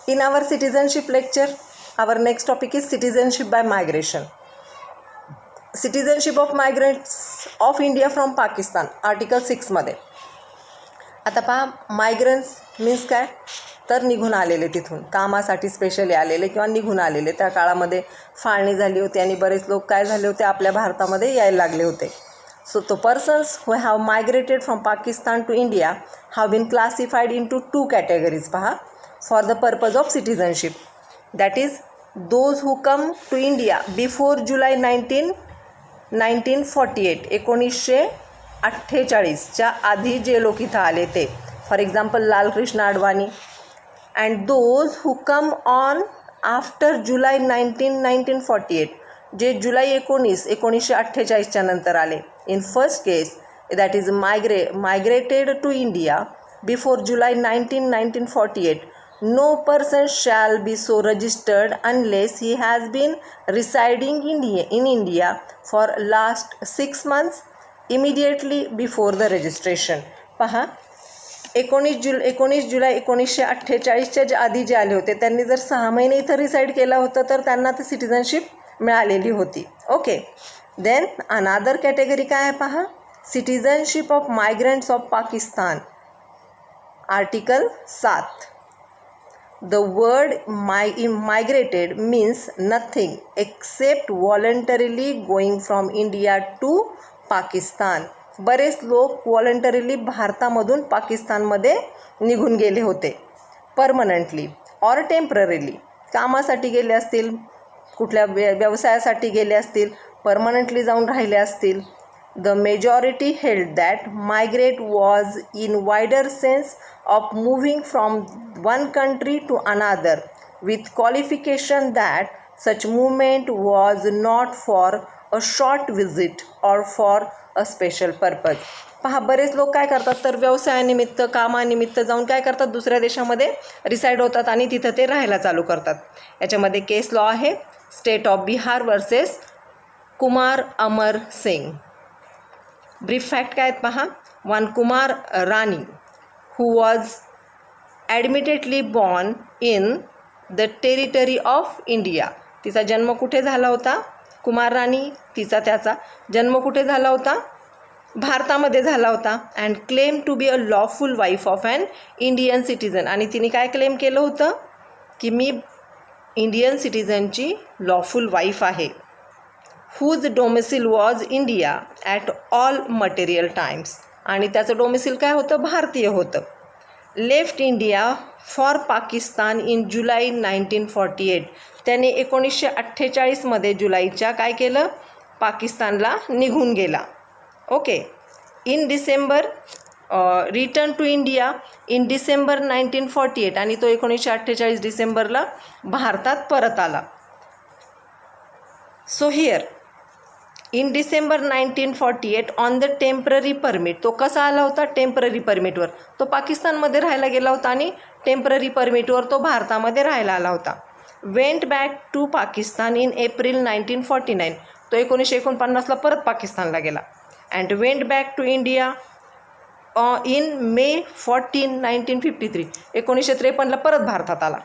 In our citizenship lecture, our next topic is citizenship by migration. Citizenship of migrants of India from Pakistan, Article 6 मध्ये. आता पहा, migrants means काय, तर निघून आलेले, तिथून कामासाठी स्पेशली आलेले किंवा निघून आलेले. त्या काळामध्ये फाळणी झाली होती आणि बरेच लोक काय झाले होते, आपल्या भारतामध्ये यायला लागले होते. So the persons who have migrated from Pakistan to India have been classified into two categories, पहा, for the purpose of citizenship. That is, those who come to India before July 1948, 1948च्या आधी जे लोक इथं आले ते, for example Lalkrishna Advani. And those who come on after July 1948, जे जुलै 1948च्या नंतर आले. In first case, that is migrated to India before July 1948, no person shall be so registered unless he has been residing in India for last 6 months immediately before the registration. पहा, 19 जुलै 1948च्या जे आधी जे आले होते त्यांनी जर 6 महिने इथं रिसाईड केलं होतं तर त्यांना ते सिटिझनशिप मिळालेली होती. ओके. देन अनादर कॅटेगरी काय आहे पहा, citizenship of migrants of Pakistan, article 7. The word migrated means nothing except voluntarily going from India to Pakistan. बरेच लोक वॉलंटरीली भारतामधून पाकिस्तानमध्ये निघून गेले होते. परमनंटली ऑर टेम्पररीली, कामासाठी गेले असतील, कुठल्या व्यवसायासाठी गेले असतील, परमनंटली जाऊन राहिले असतील. The majority held that migrate was in wider sense of moving from one country to another, with qualification that such movement was not for a short visit or for a special purpose. पहा, बरेच लोक काय करतात तर व्यवसायानिमित्त, कामानिमित्त जाऊन काय करतात, दुसऱ्या देशामध्ये रिसाईड होतात आणि तिथं ते राहायला चालू करतात. याच्यामध्ये केस लॉ आहे, state of Bihar versus Kumar Amar Singh. Brief fact काय आहेत पहा. One Kumar Rani who was admittedly born in the territory of India. तिचा जन्म कुठे झाला होता, कुमार राणी, त्याचा जन्म कुठे झाला होता, भारतामध्ये झाला होता. And claim to be a lawful wife of an Indian citizen. आणि तिने काय क्लेम केलं होतं की मी इंडियन सिटिझनची लॉफुल वाईफ आहे. whose domicile was India at all material times. आणि त्याचं डोमिसिल काय होतं, भारतीय होतं. Left India for Pakistan in July 1948. त्याने 1948मध्ये जुलैच्या काय केलं, पाकिस्तानला निघून गेला. Okay. In December return to India in December 1948. आणि तो 1948 डिसेंबरला भारतात परत आला. So here in December 1948 on the temporary permit. तो कसा आला होता, टेम्पररी परमिटवर. तो पाकिस्तानमध्ये राहायला गेला होता आणि टेम्पररी परमिटवर तो भारतामध्ये राहायला आला होता. Went back to Pakistan in April 1949. तो 1949ला परत पाकिस्तानला गेला. And went back to India in May 14, 1953. 1953ला परत भारतात आला.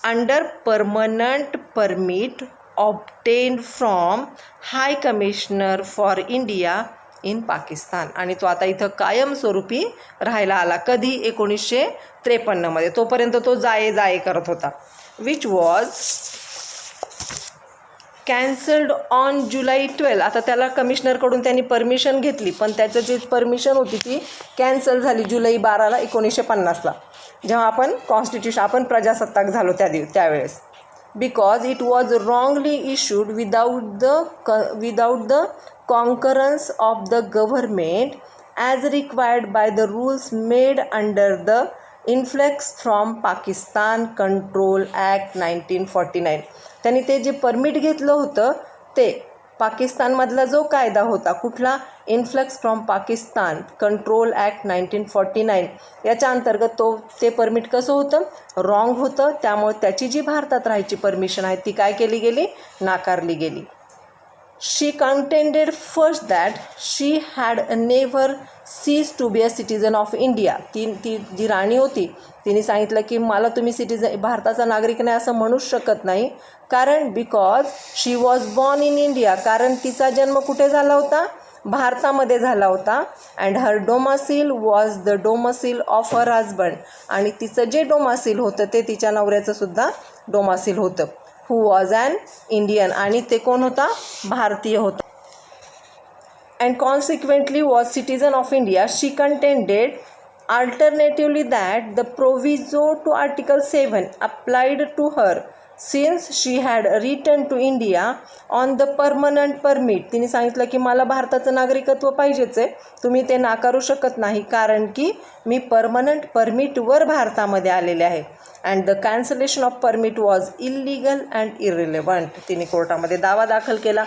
Under permanent permit obtained from high commissioner for India in Pakistan. आणि तो आता इथं कायमस्वरूपी राहायला आला. कधी, 1953मध्ये. तोपर्यंत तो जाये करत होता. विच वॉज कॅन्सल्ड ऑन जुलै 12. आता त्याला कमिशनरकडून त्यांनी परमिशन घेतली, पण त्याचं जी परमिशन होती ती कॅन्सल झाली जुलै 12ला 1950ला, जेव्हा आपण आपण प्रजासत्ताक झालो त्यावेळेस. Because it was wrongly issued without the concurrence of the government as required by the rules made under the Influx from Pakistan Control Act 1949. त्यांनी ते जे परमिट घेतलं होतं ते पाकिस्तानमधला जो कायदा होता, कुठला, influx from Pakistan control act 1949, याच्या अंतर्गत ते परमिट कसं होतं, रॉंग होतं. त्यामुळे त्याची जी भारतात राहायची परमिशन आहे ती काय केली गेली, नाकारली गेली. She contended first that she had never cease to be a citizen of India. ती जी राणी होती तिने सांगितलं की मला तुम्ही भारताचा नागरिक नाही असं म्हणूच शकत नाही, कारण because she was born in India, कारण तिचा जन्म कुठे झाला होता, भारतामध्ये झाला होता. And her domicile was the domicile of her husband, आणि तिचं जे डोमासील होतं ते तिच्या नवऱ्याचं सुद्धा डोमासील होतं, हू वॉज ॲन इंडियन, आणि ते कोण होता, भारतीय होता. And consequently was citizen of India. She contended alternatively that the proviso to Article 7 applied to her since she had returned to India on the permanent permit. तिने सांगितलं की मला भारताचं नागरिकत्व पाहिजेच आहे, तुम्ही ते नाकारू शकत नाही, कारण की मी परमनंट परमिटवर भारतामध्ये आलेले आहे. And the cancellation of permit was illegal and irrelevant. तिने कोर्टामध्ये दावा दाखल केला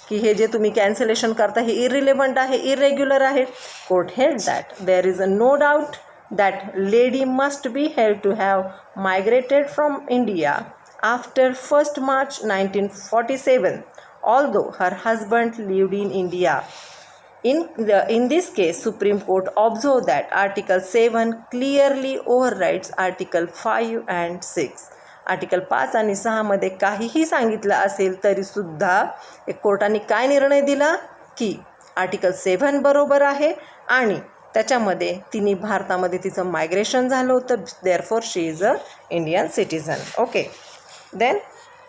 की हे जे तुम्ही कॅन्सलेशन करता हे इरिलेव्हंट आहे, इरेग्युलर आहे. Court held that there is no doubt that lady must be held to have migrated from India after 1 March 1947, although her husband lived in India. In this case, Supreme Court observed that Article 7 clearly overrides Article 5 and 6. Article 5 आणि 6 मध्ये काहीही सांगितलं असेल तरीसुद्धा एक कोर्टाने काय निर्णय दिला की आर्टिकल 7 बरोबर आहे आणि त्याच्यामध्ये तिने भारतामध्ये तिचं मायग्रेशन झालं होतं, therefore she is a Indian citizen. Okay. Then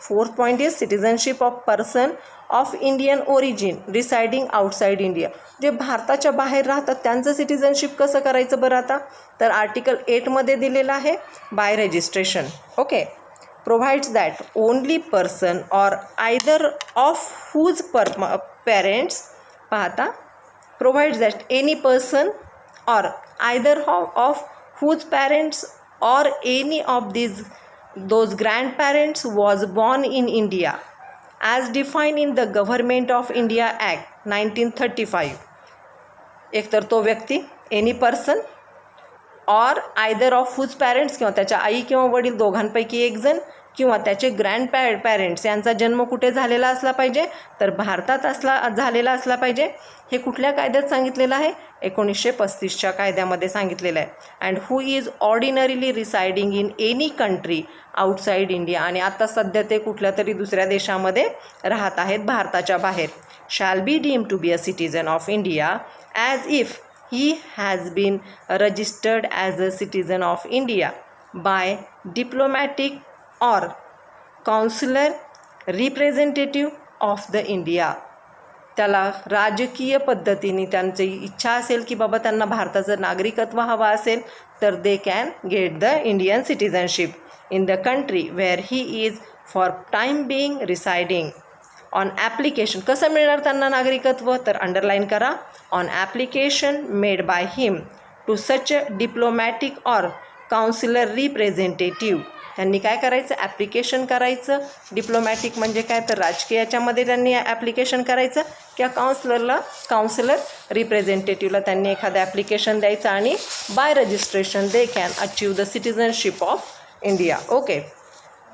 4th point is citizenship of person of Indian origin residing outside India. जे भारताच्या बाहेर राहतात त्यांचं सिटिझनशिप कसं करायचं बरं आता, तर आर्टिकल 8 मध्ये दिलेलं आहे, bye registration. Okay. provides that only person or either of whose parents provides that any person or either of whose parents or any of those grandparents was born in India as defined in the Government of India Act 1935. एक तर तो व्यक्ती any person और either of whose parents किंवा त्याच्या आई किंवा वडील दोघांपैकी एक जण किंवा त्याचे ग्रँड पॅरेंट्स यांचा जन्म कुठे झालेला असला पाहिजे, तर भारतात झालेला असला पाहिजे. हे कुठल्या कायद्यात सांगितलेलं आहे, 1935च्या कायद्यामध्ये सांगितलेलं आहे. And who is ordinarily residing in any country outside India, आणि आता सध्या ते कुठल्या तरी दुसऱ्या देशामध्ये राहत आहेत भारताच्या बाहेर, shall be deem to be a citizen of India as if he has been registered as a citizen of India by diplomatic or consular representative of the India. त्याला राजकीय पद्धतीने त्यांची इच्छा असेल की बाबा त्यांना भारताचं नागरिकत्व हवं असेल तर they can get the Indian citizenship in the country where he is for time being residing. On application कसं मिळणार त्यांना नागरिकत्व, तर अंडरलाईन करा, on application made by him to such diplomatic or councillor representative. त्यांनी काय करायचं, ॲप्लिकेशन करायचं. डिप्लोमॅटिक म्हणजे काय, तर राजकीय याच्यामध्ये त्यांनी ॲप्लिकेशन करायचं किंवा काउन्सिलर रिप्रेझेंटेटिव्हला त्यांनी एखादं ॲप्लिकेशन द्यायचं आणि by registration they can achieve the citizenship of India. Okay.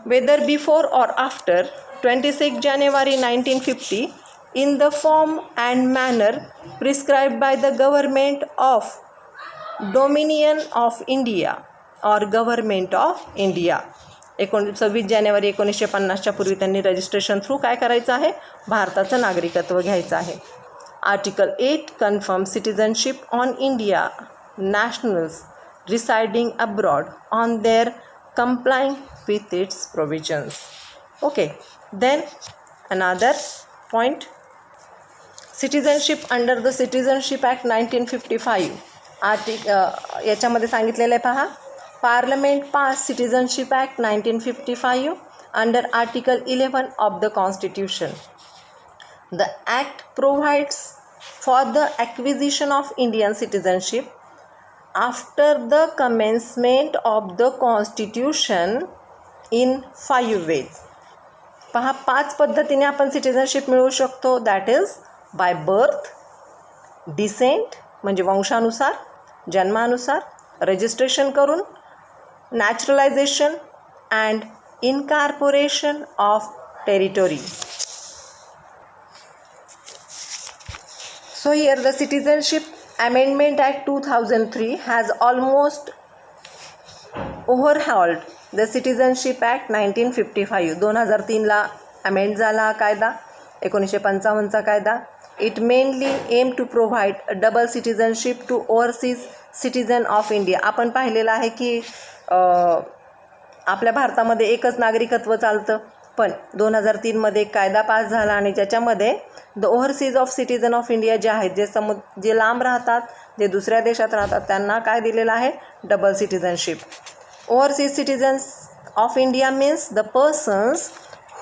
Whether before or after 26 January 1950 in the form and manner prescribed by the Government of Dominion of India or Government of India. 26 जानेवारी 1950च्या पूर्वी त्यांनी registration through काय करायचं आहे, भारताचं नागरिकत्व घ्यायचं आहे. Article 8 confirm citizenship on India nationals residing abroad on their complying with its provisions. Okay, then another point, citizenship under the Citizenship Act 1955. याच्यामध्ये सांगितलेलं आहे पहा, parliament pass citizenship act 1955 under article 11 of the constitution. The act provides for the acquisition of Indian citizenship after the commencement of the constitution in 5 ways. पहा, 5 पद्धतीने आपण citizenship मिळवू शकतो. That is by birth, descent म्हणजे वंशानुसार, जन्मानुसार, registration करून, naturalisation and incorporation of territory. So here the Citizenship Amendment Act 2003 has almost overhauled the Citizenship Act 1955. 2003ला अमेंड झाला हा कायदा, 1955चा कायदा. It mainly aim to provide double citizenship to overseas citizen of India. आपण पाहिलेलं आहे की आपल्या भारतामध्ये एकच नागरिकत्व चालतं, पण 2003मध्ये एक कायदा पास झाला आणि ज्याच्यामध्ये the overseas of citizen of India जे आहेत, जे लांब राहतात, जे दुसऱ्या देशात राहतात, त्यांना काय दिलेलं आहे, double citizenship. Overseas citizens of India means the persons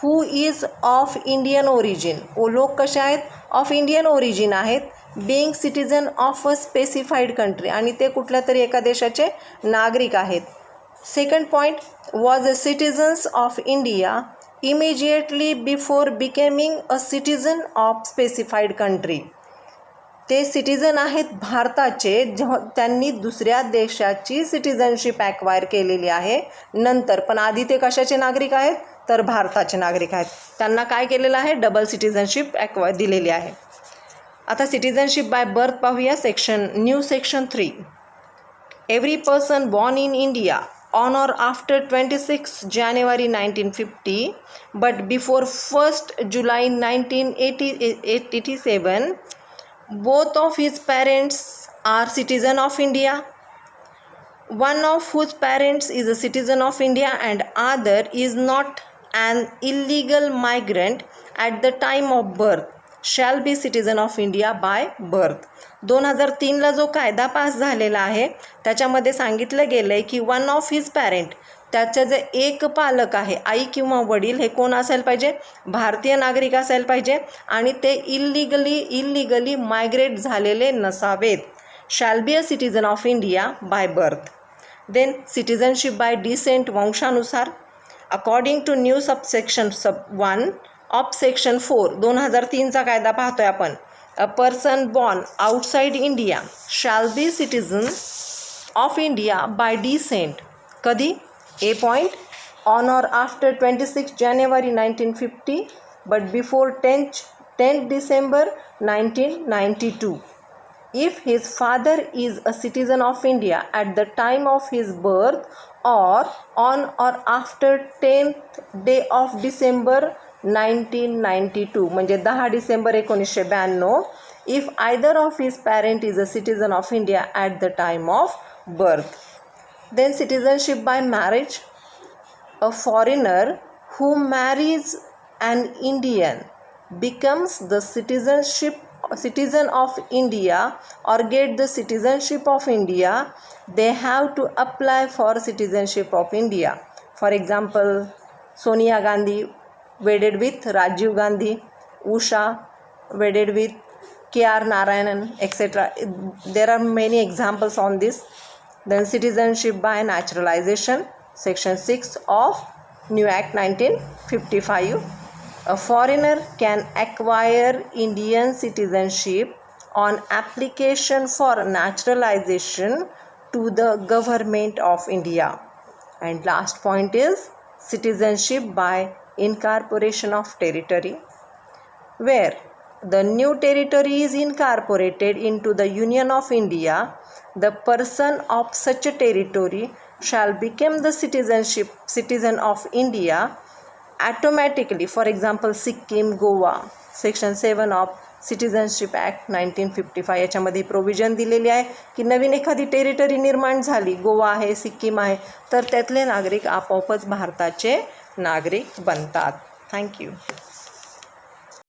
who is of Indian origin. लोक कसे आहेत, ऑफ इंडियन ओरिजिन आहेत, being citizen of a specified country, आणि ते कुठल्या तरी एका देशाचे नागरिक आहेत. Second point, was a citizens of India immediately before becoming a citizen of specified country. ते सिटिझन आहेत भारताचे, त्यांनी दुसऱ्या देशाची सिटिझनशिप ॲक्वायर केलेली आहे नंतर, पण आधी ते कशाचे नागरिक आहेत, तर भारताचे नागरिक आहेत. त्यांना काय केलेलं आहे, डबल सिटिझनशिप ॲक्वायर दिलेली आहे. आता सिटिझनशिप बाय बर्थ पाहूया. New section 3. Every person born in India on or after 26 January 1950 but before 1st July 1987, both of his parents are citizen of India, one of whose parents is a citizen of India and other is not an illegal migrant at the time of birth, shall be citizen of India by birth. 2003ला जो कायदा pass झालेला आहे त्याच्यामध्ये सांगितलं गेलं आहे की one of his parent, त्याचं जे एक पालक आहे, आई किंवा वडील, हे कोण असायला पाहिजे, भारतीय नागरिक असायला पाहिजे आणि ते इल्लिगली मायग्रेट झालेले नसावेत. Shall be a citizen of India by birth. Then citizenship by descent, वंशानुसार. According to new subsection 1 of section 4, 2003चा कायदा पाहतोय आपण. A person born outside India shall be citizen of India by descent. कधी, a point, on or after 26 January 1950 but before 10 December 1992. If his father is a citizen of India at the time of his birth or on or after 10th day of December 1992, म्हणजे 10 December 1992, if either of his parent is a citizen of India at the time of birth. Then citizenship by marriage. A foreigner who marries an Indian becomes the citizen of India or get the citizenship of India. They have to apply for citizenship of India. For example, Sonia Gandhi wedded with Rajiv Gandhi, Usha wedded with K.R. Narayanan, etc. There are many examples on this. Then citizenship by naturalization, section 6 of New Act 1955. A foreigner can acquire Indian citizenship on application for naturalization to the government of India. And last point is citizenship by incorporation of territory, where the new territory is incorporated into the Union of India. The person of such a territory shall become the citizen of India automatically. For example, Sikkim, Goa, section 7 of citizenship act 1955. याच्यामध्ये provision दिलेली आहे की नवीन एखादी territory निर्माण झाली, गोवा आहे, सिक्कीम आहे, तर त्यातले नागरिक आपोआपच भारताचे नागरिक बनतात. थँक्यू.